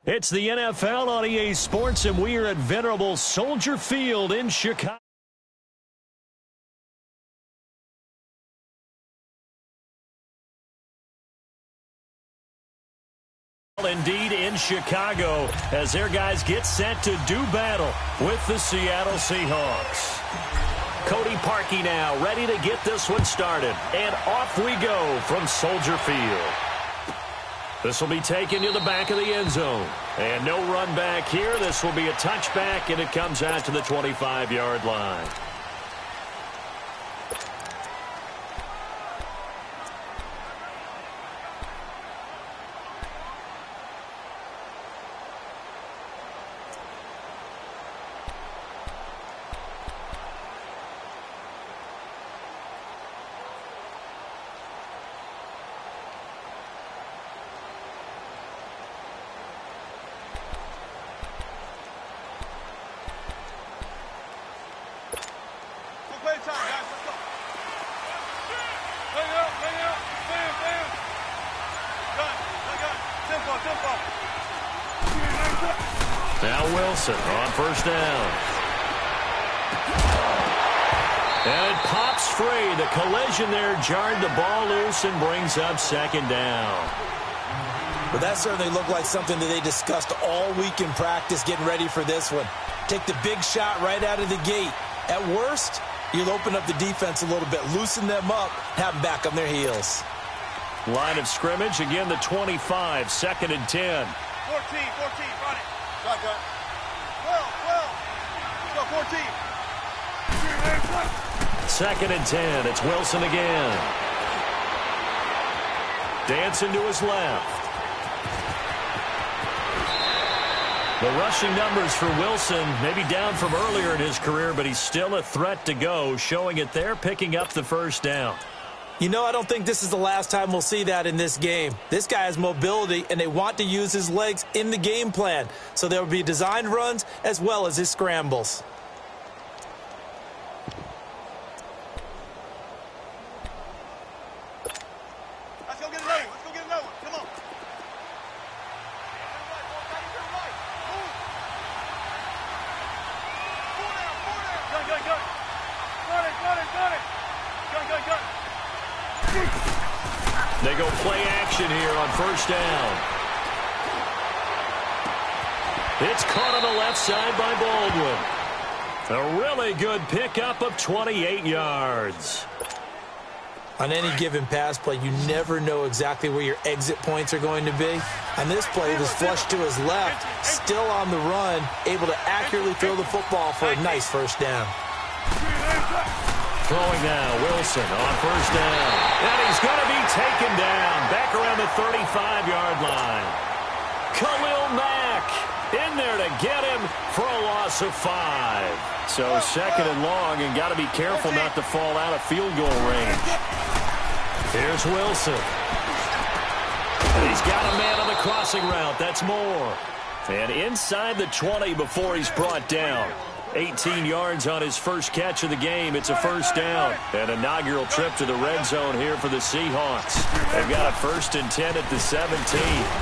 It's the NFL on EA Sports, and we are at venerable Soldier Field in Chicago. Indeed in Chicago, as their guys get set to do battle with the Seattle Seahawks. Cody Parkey now ready to get this one started, and off we go from Soldier Field. This will be taken to the back of the end zone, and no run back here. This will be a touchback, and it comes out to the 25-yard line. Now Wilson on first down. And it pops free. The collision there jarred the ball loose and brings up second down. Well, that certainly looked like something that they discussed all week in practice getting ready for this one. Take the big shot right out of the gate. At worst, you'll open up the defense a little bit, loosen them up, have them back on their heels. Line of scrimmage, again the 25, second and 10. 14, run it. Shotgun. 12. Go 14. Second and 10. It's Wilson again. Dancing to his left. The rushing numbers for Wilson maybe down from earlier in his career, but he's still a threat to go, showing it there, picking up the first down. You know, I don't think this is the last time we'll see that in this game. This guy has mobility, and they want to use his legs in the game plan. So there will be designed runs as well as his scrambles. Let's go get another one. Come on. Gun. Gun it. Gun. They go play action here on first down. It's caught on the left side by Baldwin. A really good pickup of 28 yards. On any given pass play, you never know exactly where your exit points are going to be. On this play, it was flushed to his left, still on the run, able to accurately throw the football for a nice first down. Throwing now, Wilson on first down. And he's going to be taken down back around the 35-yard line. Khalil Mack in there to get him for a loss of 5. So second and long, and got to be careful not to fall out of field goal range. Here's Wilson. And he's got a man on the crossing route. That's Moore. And inside the 20 before he's brought down. 18 yards on his first catch of the game. It's a first down. An inaugural trip to the red zone here for the Seahawks. They've got a first and 10 at the 17.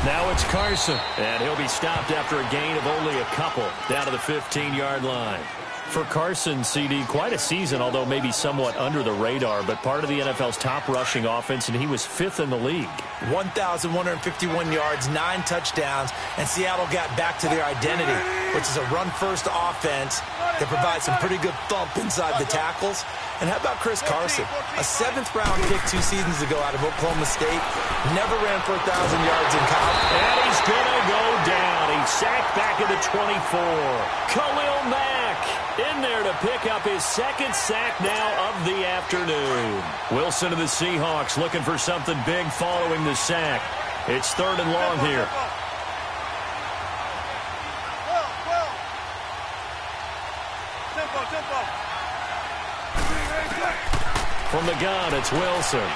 Now it's Carson. And he'll be stopped after a gain of only a couple down to the 15-yard line. For Carson, CD, quite a season, although maybe somewhat under the radar, but part of the NFL's top rushing offense, and he was 5th in the league. 1,151 yards, 9 touchdowns, and Seattle got back to their identity, which is a run-first offense that provides some pretty good thump inside the tackles. And how about Chris Carson? A 7th-round pick 2 seasons ago out of Oklahoma State. Never ran for 1,000 yards in college. And he's going to go down. He's sacked back at the 24. Khalil Mack in there to pick up his second sack now of the afternoon. Wilson of the Seahawks looking for something big following the sack. It's third and long here. Tempo. From the gun, it's Wilson.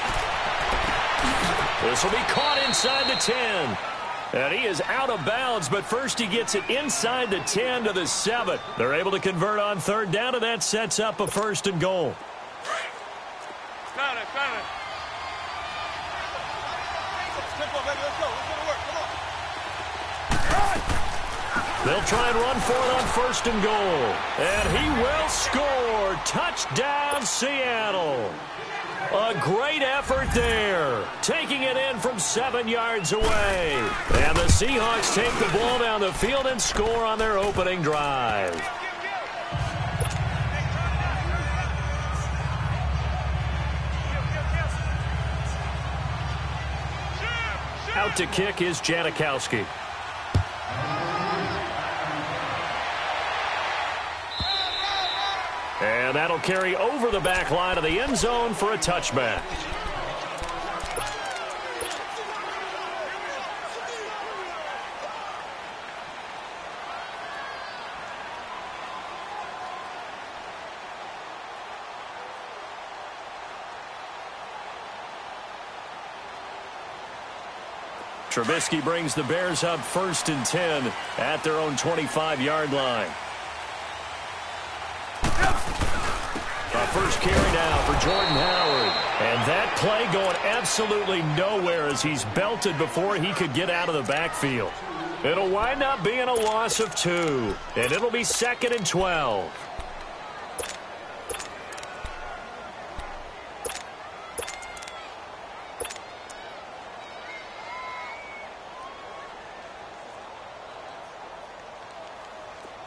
This will be caught inside the 10. And he is out of bounds, but first he gets it inside the 10 to the 7. They're able to convert on third down, and that sets up a first and goal. Got it. Tempo, baby, let's go. Let's go to work. Come on. They'll try and run for it on 1st and goal. And he will score. Touchdown, Seattle. A great effort there. Taking it in from 7 yards away. And the Seahawks take the ball down the field and score on their opening drive. Out to kick is Janikowski. And that'll carry over the back line of the end zone for a touchback. Trubisky brings the Bears up 1st and 10 at their own 25-yard line. First carry now for Jordan Howard. And that play going absolutely nowhere as he's belted before he could get out of the backfield. It'll wind up being a loss of 2. And it'll be 2nd and 12.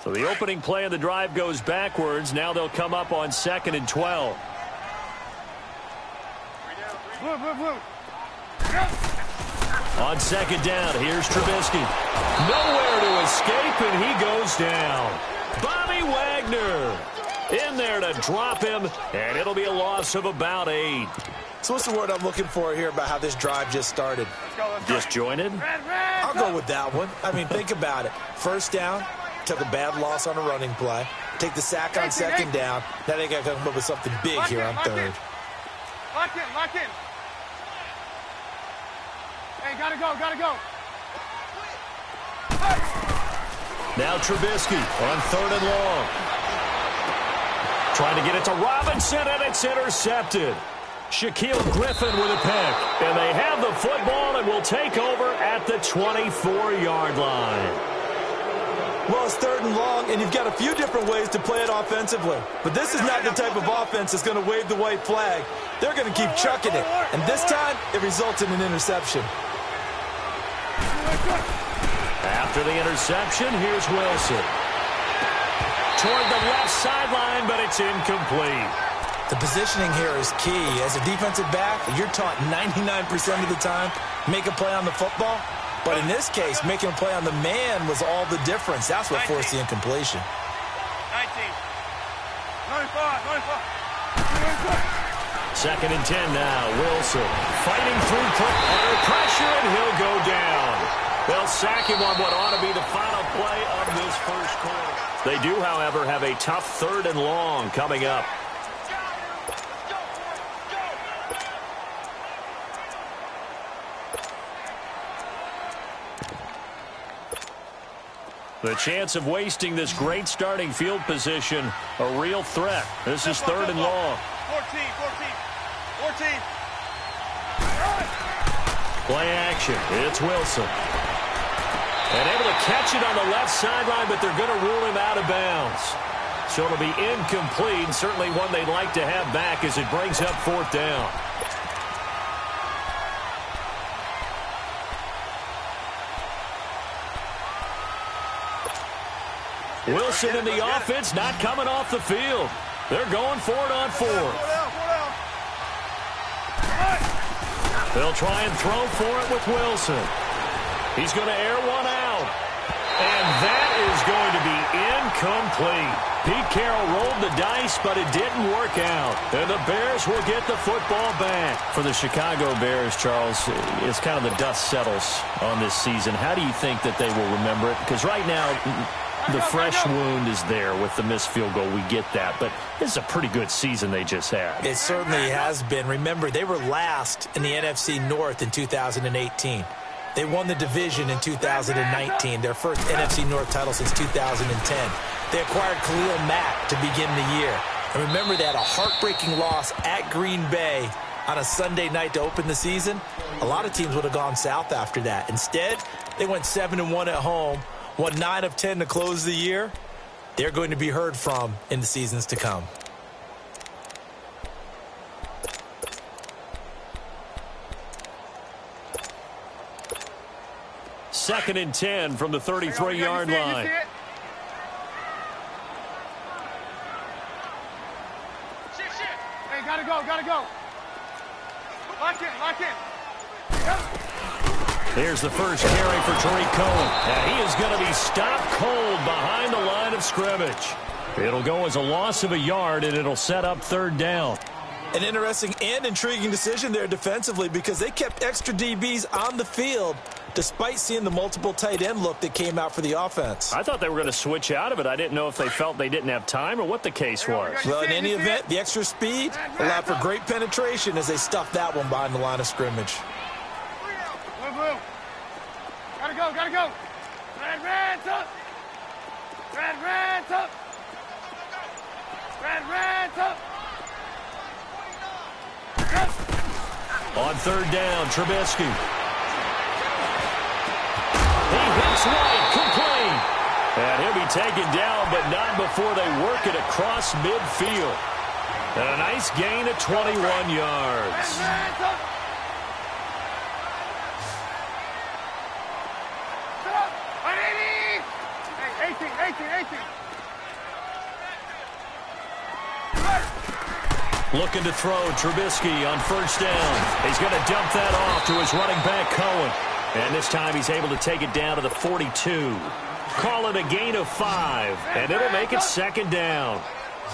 So the opening play of the drive goes backwards. Now they'll come up on 2nd and 12. On 2nd down, here's Trubisky. Nowhere to escape, and he goes down. Bobby Wagner in there to drop him, and it'll be a loss of about 8. So what's the word I'm looking for here about how this drive just started? Disjointed? I'll go with that one. I mean, think about it. 1st down. Took a bad loss on a running play. Take the sack on 2nd down. Now they got to come up with something big here on 3rd. Lock in. Hey, gotta go. Now Trubisky on 3rd and long. Trying to get it to Robinson, and it's intercepted. Shaquille Griffin with a pick. And they have the football and will take over at the 24-yard line. Well, it's 3rd and long, and you've got a few different ways to play it offensively. But this is not the type of offense that's going to wave the white flag. They're going to keep chucking it. And this time, it results in an interception. After the interception, here's Wilson. Toward the left sideline, but it's incomplete. The positioning here is key. As a defensive back, you're taught 99% of the time, make a play on the football. But in this case, making a play on the man was all the difference. That's what forced the incompletion. 19. 95. 2nd and 10 now. Wilson fighting through under pressure, and he'll go down. They'll sack him on what ought to be the final play of this 1st quarter. They do, however, have a tough 3rd and long coming up. The chance of wasting this great starting field position, a real threat. This is 3rd and long. 14. Play action. It's Wilson. And able to catch it on the left sideline, but they're going to rule him out of bounds. So it'll be incomplete, certainly one they'd like to have back as it brings up 4th down. Wilson in the offense not coming off the field. They're going for it on 4th. They'll try and throw for it with Wilson. He's going to air one out. And that is going to be incomplete. Pete Carroll rolled the dice, but it didn't work out. And the Bears will get the football back. For the Chicago Bears, Charles, it's kind of the dust settles on this season. How do you think that they will remember it? Because right now, the fresh wound is there with the missed field goal. We get that. But this is a pretty good season they just had. It certainly has been. Remember, they were last in the NFC North in 2018. They won the division in 2019, their first NFC North title since 2010. They acquired Khalil Mack to begin the year. And remember, they had a heartbreaking loss at Green Bay on a Sunday night to open the season. A lot of teams would have gone south after that. Instead, they went 7-1 at home, Won 9 of 10 to close the year. They're going to be heard from in the seasons to come. Second and 10 from the 33-yard line. Hey, gotta go. Lock in. Here's the first carry for Tariq Cohen. And he is going to be stopped cold behind the line of scrimmage. It'll go as a loss of a yard, and it'll set up third down. An interesting and intriguing decision there defensively because they kept extra DBs on the field despite seeing the multiple tight end look that came out for the offense. I thought they were going to switch out of it. I didn't know if they felt they didn't have time or what the case was. Well, in any event, the extra speed allowed for great penetration as they stuffed that one behind the line of scrimmage. Blue. Gotta go. Red up. On third down, Trubisky. He hits right, complete. And he'll be taken down, but not before they work it across midfield. And a nice gain of 21 yards. Hey, 18. Looking to throw, Trubisky on first down. He's going to dump that off to his running back, Cohen. And this time he's able to take it down to the 42. Call it a gain of 5, and it'll make it second down.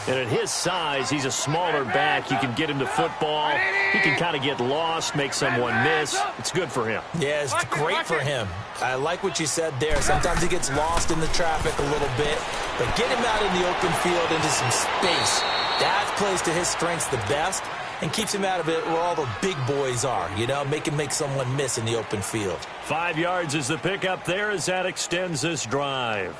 And at his size, he's a smaller back. You can get him to football. He can kind of get lost, make someone miss. It's good for him. Yeah, it's great for him. I like what you said there. Sometimes he gets lost in the traffic a little bit, but get him out in the open field into some space. That plays to his strengths the best and keeps him out of it where all the big boys are, make him make someone miss in the open field. 5 yards is the pickup there as that extends this drive.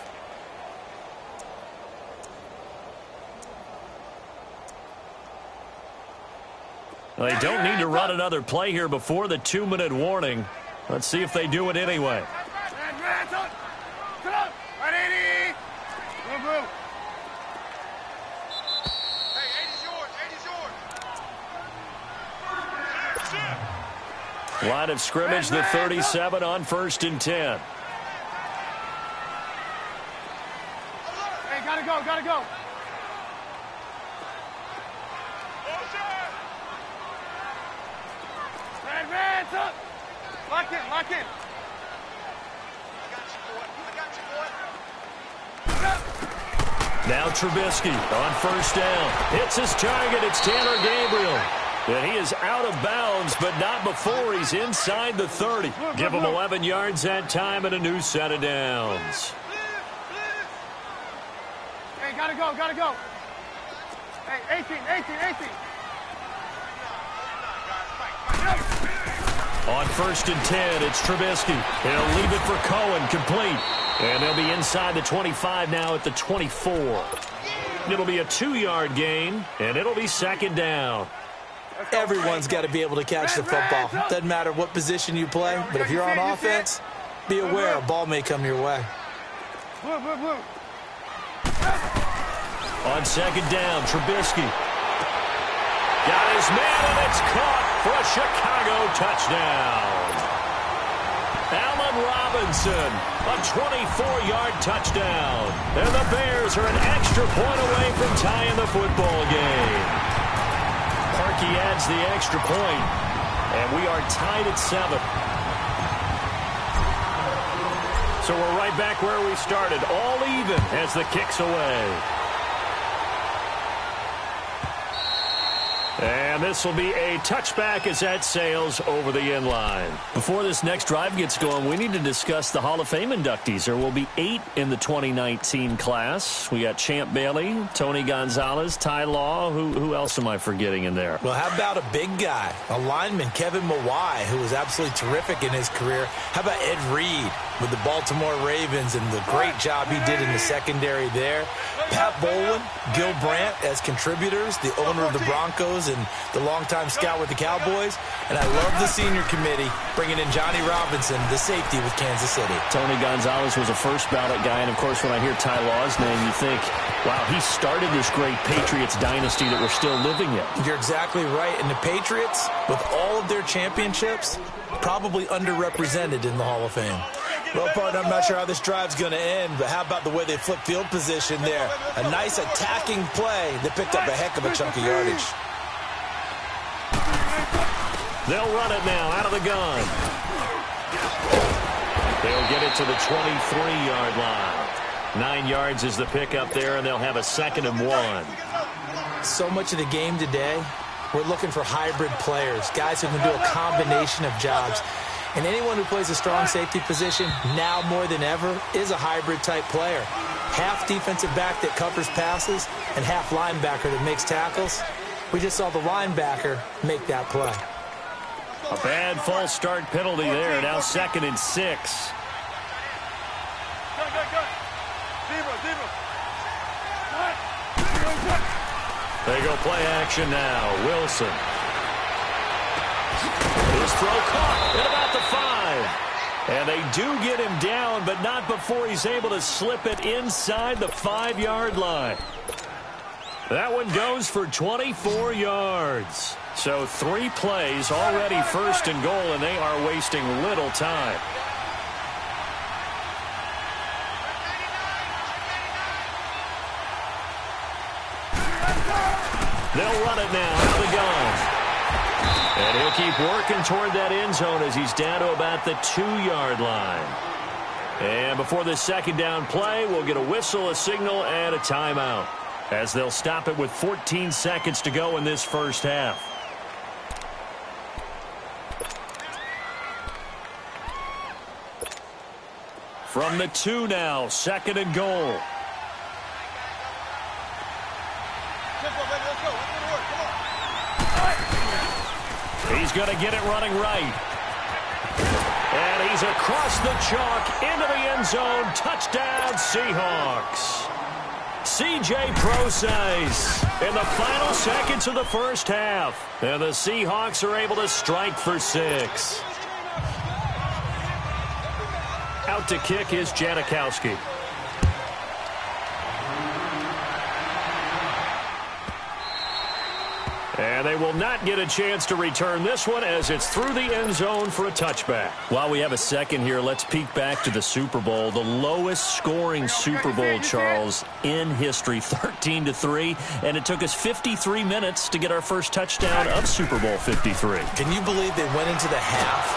Well, they don't need to run another play here before the 2-minute warning. Let's see if they do it anyway. Line of scrimmage, the 37 on first and 10. Hey, gotta go. Red up. Lock in. I got you, boy. Now Trubisky on first down. Hits his target. It's Taylor Gabriel. And he is out of bounds, but not before he's inside the 30. Give him 11 yards that time and a new set of downs. Hey, gotta go. Hey, 18. On first and 10, it's Trubisky. He'll leave it for Cohen, complete. And they'll be inside the 25 now at the 24. It'll be a 2-yard gain, and it'll be second down. Everyone's got to be able to catch the football. Doesn't matter what position you play, but if you're on offense, be aware a ball may come your way. Blue. On second down, Trubisky. Got his man, and it's caught for a Chicago touchdown. Allen Robinson, a 24-yard touchdown. And the Bears are an extra point away from tying the football game. Parkey adds the extra point, and we are tied at 7. So we're right back where we started, all even as the kick's away. And this will be a touchback as that sails over the end line. Before this next drive gets going, we need to discuss the Hall of Fame inductees. There will be 8 in the 2019 class. We got Champ Bailey, Tony Gonzalez, Ty Law. Who else am I forgetting in there? Well, how about a big guy, a lineman, Kevin Mawai, who was absolutely terrific in his career. How about Ed Reed with the Baltimore Ravens and the great job he did in the secondary there? Pat Bolin, Gil Brandt as contributors, the owner of the Broncos and the longtime scout with the Cowboys. And I love the senior committee bringing in Johnny Robinson, the safety with Kansas City. Tony Gonzalez was a first ballot guy, and of course when I hear Ty Law's name, you think, wow, he started this great Patriots dynasty that we're still living in. You're exactly right. And the Patriots, with all of their championships, probably underrepresented in the Hall of Fame. Well, partner, I'm not sure how this drive's going to end, but how about the way they flip field position there? A nice attacking play that picked up a heck of a chunk of yardage. They'll run it now out of the gun. They'll get it to the 23-yard line. 9 yards is the pickup there, and they'll have a 2nd and 1. So much of the game today, we're looking for hybrid players, guys who can do a combination of jobs. And anyone who plays a strong safety position, now more than ever, is a hybrid-type player. Half defensive back that covers passes and half linebacker that makes tackles. We just saw the linebacker make that play. A bad false start penalty there. Now 2nd and 6. They go play action now. Wilson. His throw caught at about the 5. And they do get him down, but not before he's able to slip it inside the 5-yard line. That one goes for 24 yards. So 3 plays already 1st and goal, and they are wasting little time. They'll run it now out of the gun. And he'll keep working toward that end zone as he's down to about the 2-yard line. And before the 2nd down play, we'll get a whistle, a signal, and a timeout, as they'll stop it with 14 seconds to go in this first half. From the 2 now, 2nd and goal. He's going to get it running right. And he's across the chalk into the end zone. Touchdown, Seahawks. C.J. Procise in the final seconds of the first half. And the Seahawks are able to strike for 6. Out to kick is Janikowski. And they will not get a chance to return this one as it's through the end zone for a touchback. While we have a second here, let's peek back to the Super Bowl. The lowest scoring Super Bowl, Charles, in history, 13-3. And it took us 53 minutes to get our first touchdown of Super Bowl 53. Can you believe they went into the half?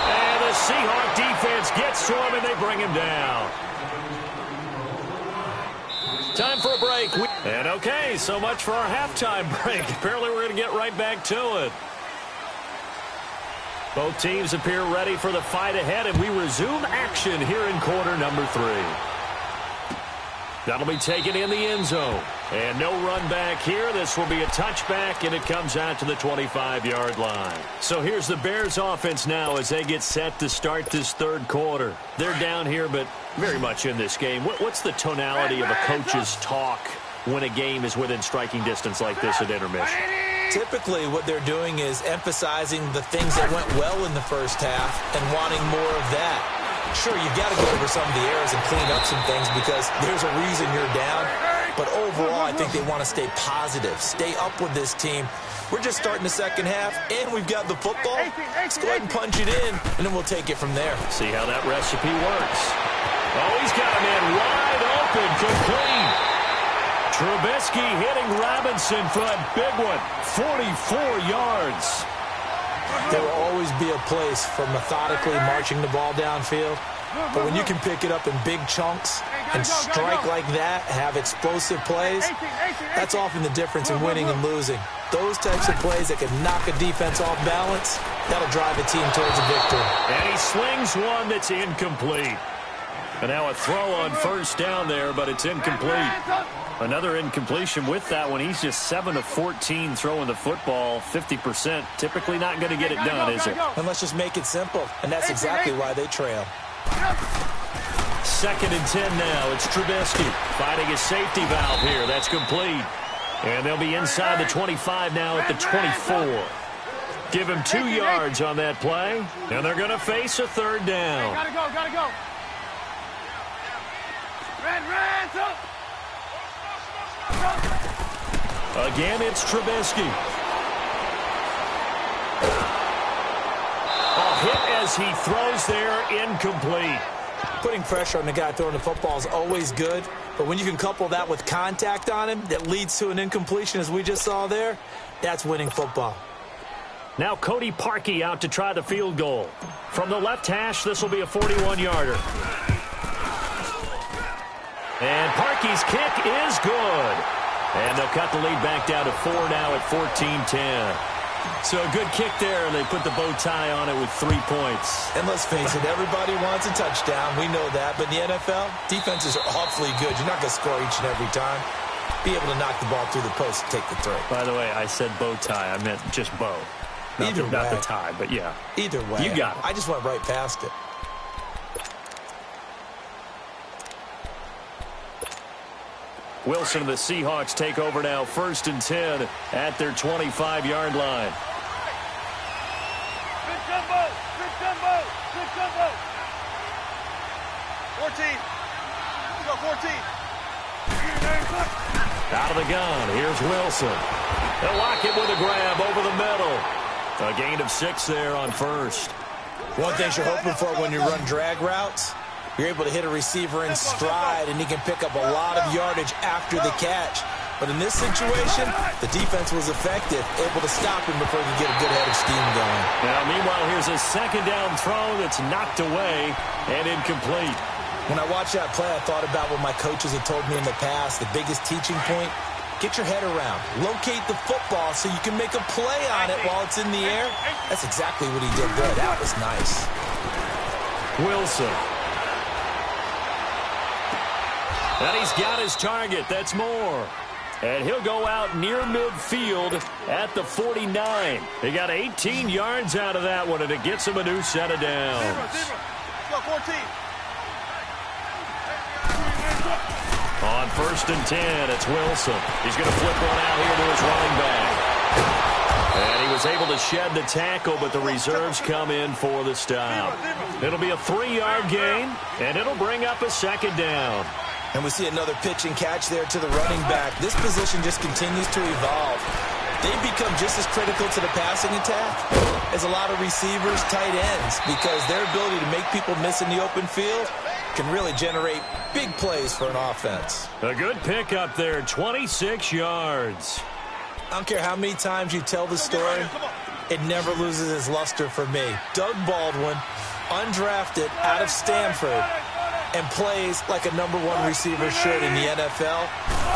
And the Seahawk defense gets to him, and they bring him down. Time for a break. And okay, so much for our halftime break. Apparently we're going to get right back to it. Both teams appear ready for the fight ahead, and we resume action here in quarter number 3. That'll be taken in the end zone. And no run back here. This will be a touchback, and it comes out to the 25-yard line. So here's the Bears offense now as they get set to start this 3rd quarter. They're down here, but very much in this game. What's the tonality of a coach's talk when a game is within striking distance like this at intermission? Typically, what they're doing is emphasizing the things that went well in the first half and wanting more of that. Sure, you've got to go over some of the errors and clean up some things because there's a reason you're down. But overall, I think they want to stay positive, stay up with this team. We're just starting the second half, and we've got the football. Let's go ahead and punch it in, and then we'll take it from there. See how that recipe works. Oh, he's got a man wide open, complete. Trubisky hitting Robinson for a big one, 44 yards. There will always be a place for methodically marching the ball downfield. But when you can pick it up in big chunks and strike like that, have explosive plays, that's often the difference in winning and losing. Those types of plays that can knock a defense off balance, that'll drive a team towards a victory. And he slings one that's incomplete. And now a throw on first down there, but it's incomplete. Another incompletion with that one. He's just 7 of 14 throwing the football, 50%. Typically not going to get it done, is it? And let's just make it simple. And that's exactly why they trail. 2nd and 10 now. It's Trubisky finding his safety valve here. That's complete. And they'll be inside the 25 now at the 24. Give him 2 yards on that play. And they're going to face a 3rd down. Gotta go, gotta go. Red, Again, it's Trubisky. A hit as he throws there, incomplete. Putting pressure on the guy throwing the football is always good, but when you can couple that with contact on him that leads to an incompletion, as we just saw there, that's winning football. Now Cody Parkey out to try the field goal. From the left hash, this will be a 41-yarder. And Parkey's kick is good. And they'll cut the lead back down to 4 now at 14-10. So a good kick there, and they put the bow tie on it with 3 points. And let's face it, everybody wants a touchdown. We know that. But in the NFL, defenses are awfully good. You're not going to score each and every time. Be able to knock the ball through the post and take the throw. By the way, I said bow tie. I meant just bow. Not the tie, but yeah. Either way. You got it. I just went right past it. Wilson and the Seahawks take over now, 1st and 10 at their 25-yard line. Good jumbo, good jumbo, good jumbo. 14. Let's go, 14. Out of the gun, here's Wilson. They'll lock it with a grab over the middle. A gain of 6 there on 1st. One thing you're hoping for when you run drag routes, you're able to hit a receiver in stride, and he can pick up a lot of yardage after the catch. But in this situation, the defense was effective, able to stop him before he could get a good head of steam going. Now, meanwhile, here's a 2nd down throw that's knocked away and incomplete. When I watched that play, I thought about what my coaches had told me in the past. The biggest teaching point, get your head around. Locate the football so you can make a play on it while it's in the air. That's exactly what he did there. That was nice. Wilson. And he's got his target. That's Moore. And he'll go out near midfield at the 49. He got 18 yards out of that one, and it gets him a new set of downs. Let's go, 14. On 1st and 10, it's Wilson. He's going to flip one out here to his running back. And he was able to shed the tackle, but the reserves come in for the stop. It'll be a 3-yard gain, and it'll bring up a 2nd down. And we see another pitch and catch there to the running back. This position just continues to evolve. They've become just as critical to the passing attack as a lot of receivers, tight ends, because their ability to make people miss in the open field can really generate big plays for an offense. A good pickup there, 26 yards. I don't care how many times you tell the story, it never loses its luster for me. Doug Baldwin, undrafted out of Stanford, and plays like a #1 receiver should in the NFL.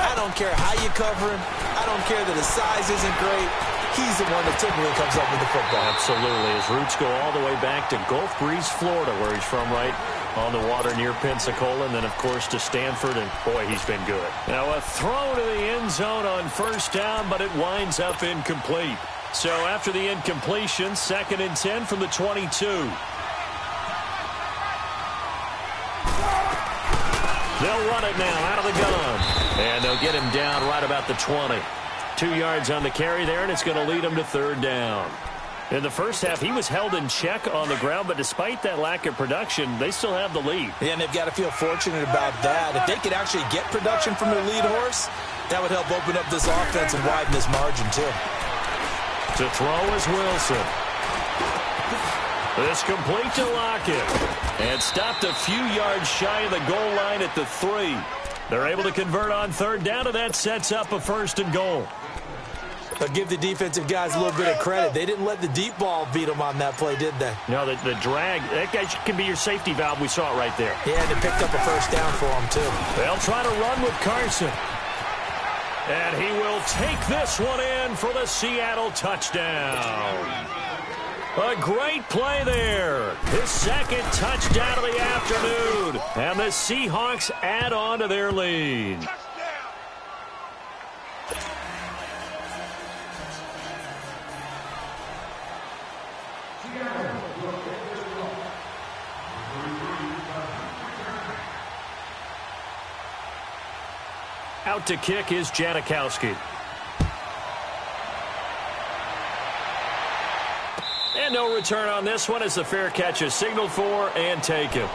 I don't care how you cover him. I don't care that his size isn't great. He's the one that typically comes up with the football. Absolutely. His roots go all the way back to Gulf Breeze, Florida, where he's from, right on the water near Pensacola, and then, of course, to Stanford, and, boy, he's been good. Now, a throw to the end zone on 1st down, but it winds up incomplete. So after the incompletion, 2nd and 10 from the 22. They'll run it now out of the gun. And they'll get him down right about the 20. 2 yards on the carry there, and it's going to lead him to 3rd down. In the first half, he was held in check on the ground, but despite that lack of production, they still have the lead. Yeah, and they've got to feel fortunate about that. If they could actually get production from their lead horse, that would help open up this offense and widen this margin, too. To throw is Wilson. This complete to Lockett. And stopped a few yards shy of the goal line at the 3. They're able to convert on 3rd down, and that sets up a 1st and goal. But give the defensive guys a little bit of credit. They didn't let the deep ball beat them on that play, did they? No, the drag, that guy can be your safety valve. We saw it right there. Yeah, and they picked up a 1st down for them, too. They'll try to run with Carson. And he will take this one in for the Seattle touchdown. A great play there. His 2nd touchdown of the afternoon. And the Seahawks add on to their lead. Out to kick is Janikowski. And no return on this one as the fair catch is signaled for and taken.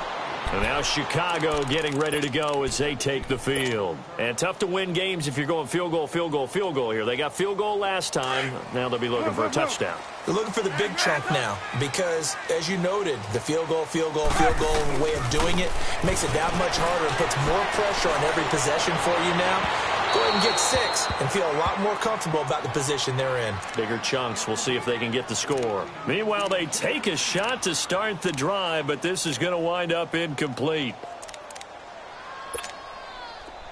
And now Chicago getting ready to go as they take the field. And tough to win games if you're going field goal, field goal, field goal here. They got field goal last time. Now they'll be looking for a touchdown. They're looking for the big chunk now because, as you noted, the field goal way of doing it makes it that much harder and puts more pressure on every possession for you now. Go ahead and get 6 and feel a lot more comfortable about the position they're in. Bigger chunks. We'll see if they can get the score. Meanwhile, they take a shot to start the drive, but this is going to wind up incomplete.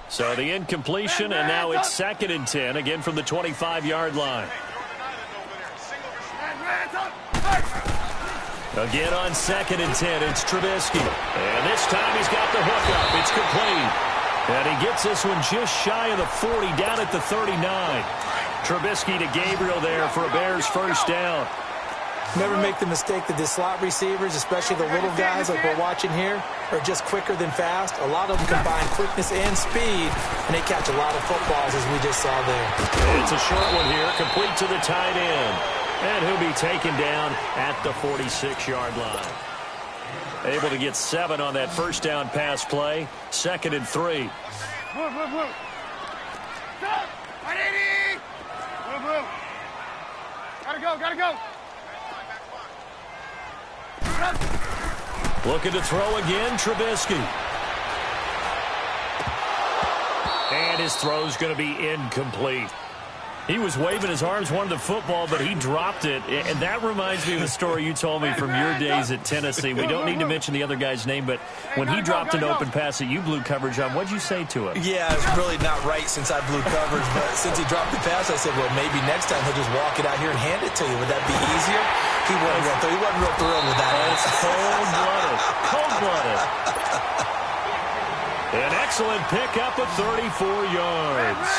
So the incompletion, and now it's 2nd and 10, again from the 25-yard line. Again on 2nd and 10, it's Trubisky. And this time he's got the hook up. It's complete. And he gets this one just shy of the 40, down at the 39. Trubisky to Gabriel there for a Bears first down. Never make the mistake that the slot receivers, especially the little guys like we're watching here, are just quicker than fast. A lot of them combine quickness and speed, and they catch a lot of footballs, as we just saw there. It's a short one here, complete to the tight end. And he'll be taken down at the 46-yard line. Able to get 7 on that first down pass play. 2nd and 3. Move. Stop! 180! Move. Gotta go. Looking to throw again, Trubisky. And his throw's going to be incomplete. He was waving his arms, wanted the football, but he dropped it. And that reminds me of the story you told me from your days at Tennessee. We don't need to mention the other guy's name, but when he dropped an open pass that you blew coverage on, what'd you say to him? Yeah, it's really not right since I blew coverage, but since he dropped the pass, I said, well, maybe next time he'll just walk it out here and hand it to you. Would that be easier? He wasn't real thrilled with that. It's cold-blooded. An excellent pickup of 34 yards.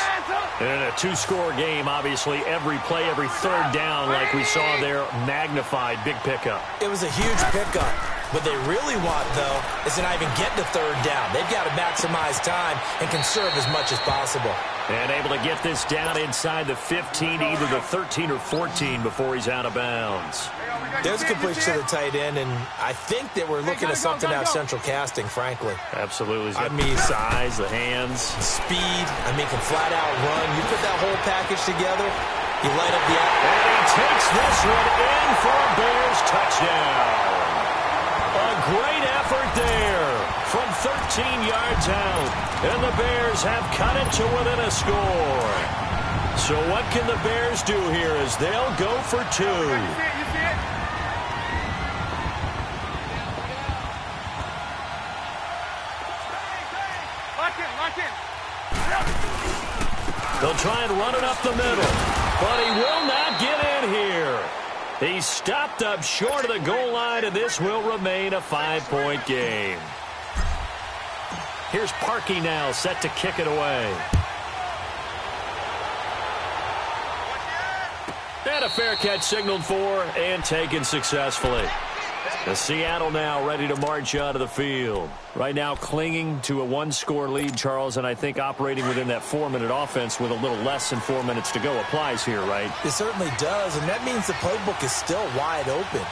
In a 2-score game, obviously, every play, every third down, like we saw there, magnified, big pickup. It was a huge pickup. What they really want, though, is to not even get to third down. They've got to maximize time and conserve as much as possible. And able to get this down inside the 15, either the 13 or 14 before he's out of bounds. There's a completion to the tight end, and I think that we're looking at something out of central casting, frankly. Absolutely. I mean, size, the hands. Speed. Can flat out run. You put that whole package together, you light up the... And he takes this one in for a Bears touchdown. A great effort there from 13 yards out. And the Bears have cut it to within a score. So what can the Bears do here as they'll go for 2? You see it? Lock in. They'll try and run it up the middle, but he will not get in here. He's stopped up short of the goal line, and this will remain a 5-point game. Here's Parkey now, set to kick it away. And a fair catch signaled for and taken successfully. The Seattle now ready to march out of the field. Right now clinging to a 1-score lead, Charles, and I think operating within that 4-minute offense with a little less than 4 minutes to go applies here, right? It certainly does, and that means the playbook is still wide open.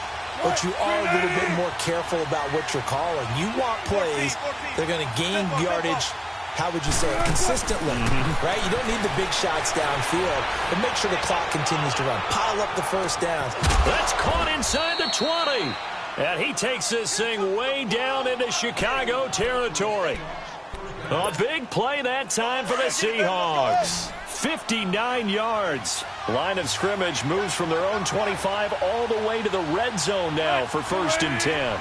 But you are a little bit more careful about what you're calling. You want plays that are going to gain yardage, how would you say it, consistently, right? You don't need the big shots downfield, but make sure the clock continues to run. Pile up the first downs. That's caught inside the 20. And he takes this thing way down into Chicago territory. A big play that time for the Seahawks. 59 yards. Line of scrimmage moves from their own 25 all the way to the red zone now for 1st and 10.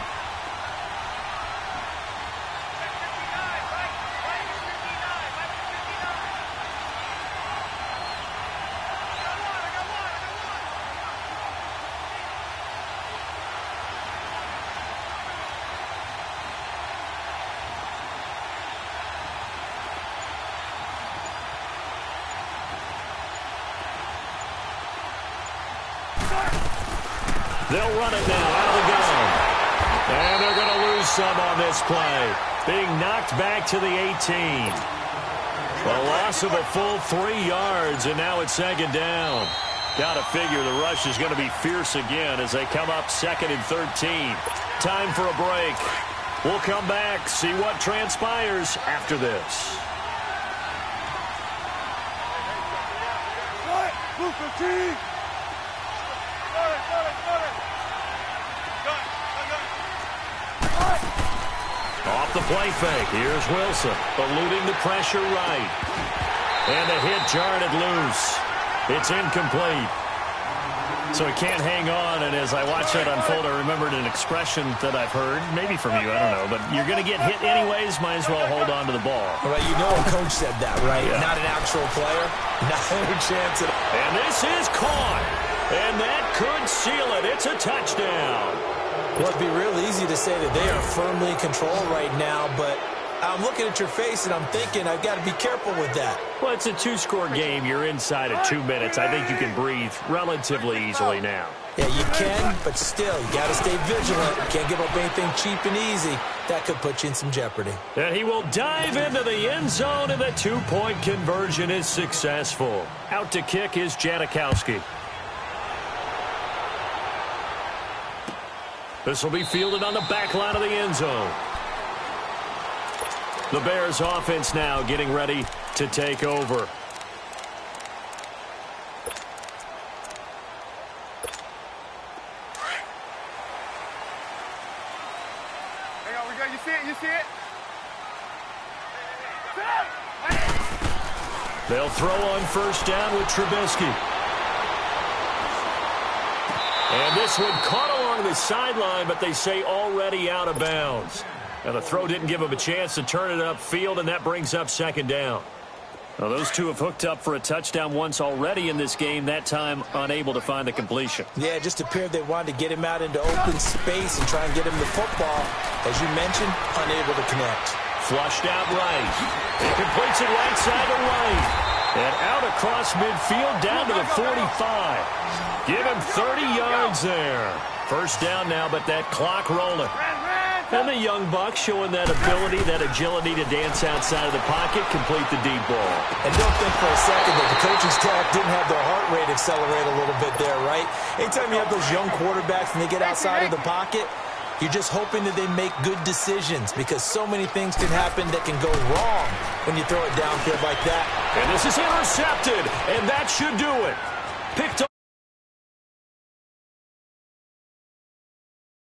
They'll run it now out of the gun. And they're going to lose some on this play. Being knocked back to the 18. A loss of a full 3 yards, and now it's second down. Got to figure the rush is going to be fierce again as they come up 2nd and 13. Time for a break. We'll come back, see what transpires after this. Move 15. Off the play fake. Here's Wilson, eluding the pressure right. And the hit jarred it loose. It's incomplete. So he can't hang on, and as I watched that unfold, I remembered an expression that I've heard, maybe from you, I don't know, but you're going to get hit anyways, might as well hold on to the ball. Well, you know a coach said that, right? Yeah. Not an actual player. Not a chance at all. And this is caught. And that could seal it. It's a touchdown. Well, it'd be real easy to say that they are firmly in control right now, but I'm looking at your face and I'm thinking I've got to be careful with that. Well, it's a 2-score game. You're inside of 2 minutes. I think you can breathe relatively easily now. Yeah, you can, but still, you got to stay vigilant. You can't give up anything cheap and easy. That could put you in some jeopardy. And he will dive into the end zone, and the 2-point conversion is successful. Out to kick is Janikowski. This will be fielded on the back line of the end zone. The Bears offense now getting ready to take over. Hang on, we got, you see it, you see it? They'll throw on first down with Trubisky. And this one caught along the sideline, but they say already out of bounds. Now, the throw didn't give him a chance to turn it upfield, and that brings up second down. Now, those two have hooked up for a touchdown once already in this game, that time unable to find the completion. Yeah, it just appeared they wanted to get him out into open space and try and get him the football. As you mentioned, unable to connect. Flushed out right. It completes it right side to right. And out across midfield down to the 45. Give him 30 yards there. First down now, but that clock rolling. And the young buck showing that ability, that agility to dance outside of the pocket, complete the deep ball. And don't think for a second that the coaching staff didn't have their heart rate accelerate a little bit there, right? Anytime you have those young quarterbacks and they get outside of the pocket, you're just hoping that they make good decisions because so many things can happen that can go wrong when you throw it downfield like that. And this is intercepted, and that should do it. Picked up.